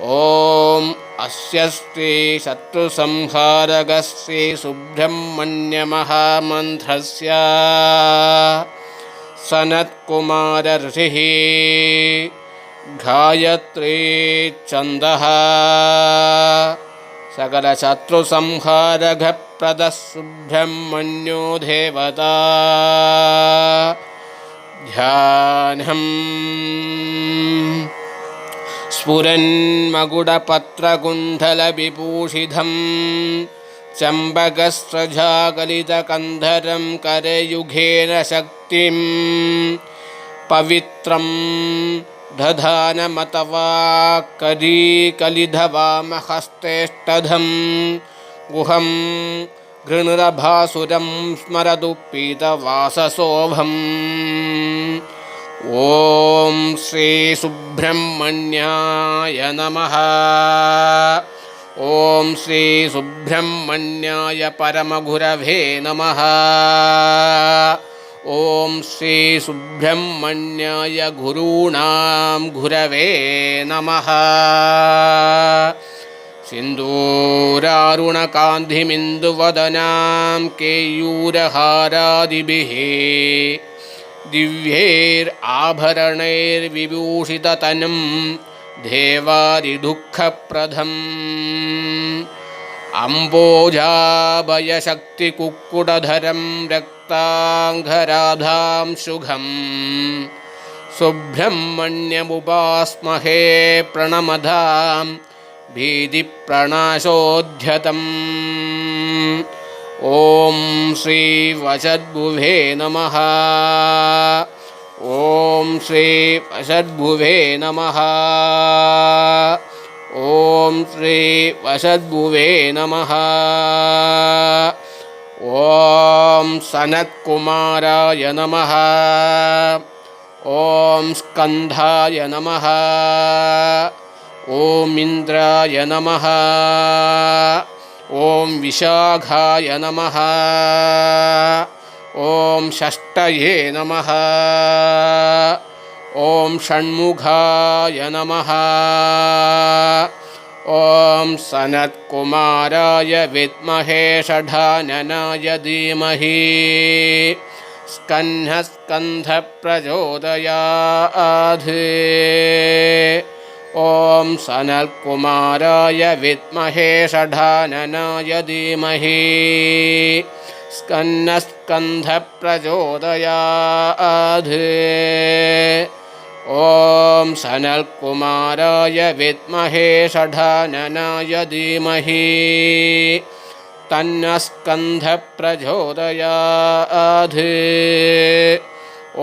ॐ अस्य श्री शत्रुसंहारकस्य सुब्रह्मण्यमहामन्त्रस्य सनत्कुमार ऋषिः गायत्री छन्दः सकलशत्रुसंहारकप्रदः सुब्रह्मण्यो देवता ध्यानम् स्फुरन्मकुटपत्रकुण्डलविभूषितं चम्बकस्रजागलितकन्धरं करयुगेन शक्तिं पवित्रं दधानमथवा करीकलिधवामहस्तेष्टधं गुहं गृणुरभासुरं स्मरतु पीतवासशोभम्। ॐ श्री सुब्रह्मण्याय नमः। ॐ श्री सुब्रह्मण्याय परमगुरवे नमः। ॐ श्री सुब्रह्मण्याय गुरूणां गुरवे नमः। सिन्दूरारुणकान्तिमिन्दुवदनां केयूरहारादिभिः दिव्यैराभरणैर्विभूषिततनुं देवादिदुःखप्रदम् अम्बोजाभयशक्तिकुक्कुटधरं रक्ताङ्गराधां शुभं सुब्रह्मण्यमुपास्महे प्रणमतां भीतिप्रणाशोद्यतम्। ॐ श्री वषद्भुवे नमः। ॐ श्री वषद्भुवे नमः। ॐ श्री वषद्भुवे नमः। ॐ सनत्कुमाराय नमः। ॐ स्कन्धाय नमः। ॐ इन्द्राय नमः। ॐ विशाखाय नमः। ॐ षष्ठये नमः। ॐ षण्मुखाय नमः। ॐ सनत्कुमाराय विद्महे षडाननाय धीमहि स्कन्धप्रचोदयात्। ॐ सनत्कुमाराय विद्महे षडाननाय धीमहि स्कन्धप्रचोदयात्। ॐ सनत्कुमाराय विद्महे षडाननाय धीमहि तन्नः स्कन्धप्रचोदयात्। ॐ